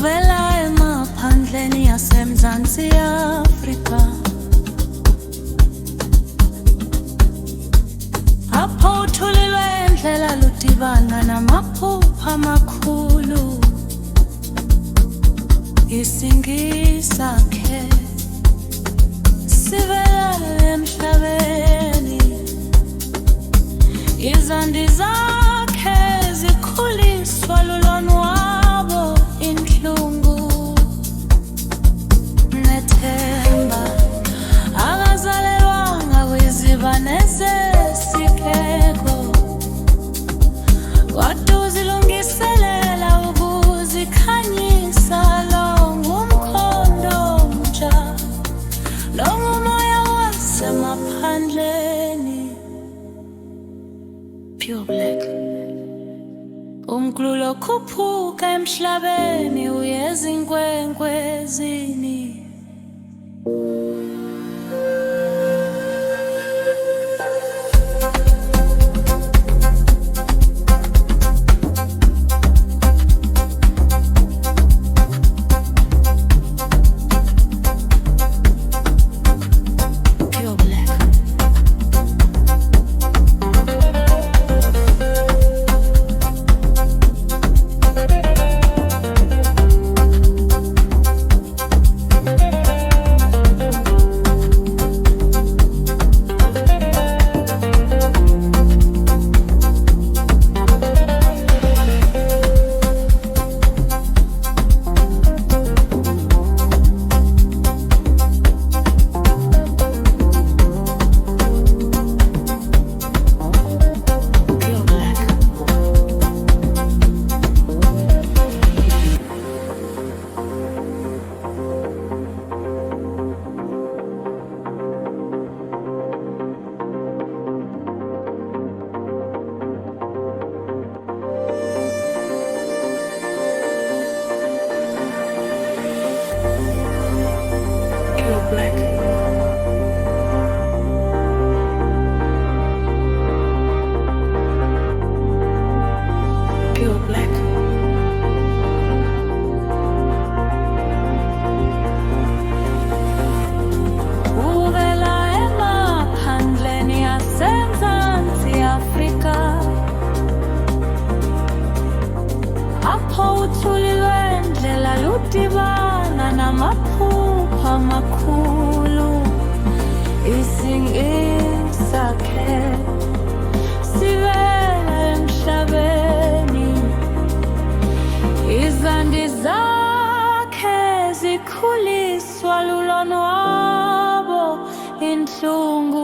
uvela emaphandleni yaseMzansi Afrika, apho uthulilwe indlela ludibana namaphupha amakhulu. Isingisa-ke sivela emhlabeni, izandi zakhe zikhuliswa lulonwabo, inhlungu nethemba. Akazalelwanga kwizibane zesipheko, kodwa uzilungiselela ukuzikhanyisa. Lo ngumkhondo omtsha, lo ngumoya wasemaphandleni. Pure Black. Umkhulu okhuphuka emhlabeni uye ezinkwenkwezini. Black. Pure Black. Uvela emaphandleni yaseMzansi Afrika, apho uthulilwe indlela ludibana namaphupha amakhulu. Isingisa-ke sivela emhlabeni, izandi zakhe zikhuliswa lulonwabo, inhlungu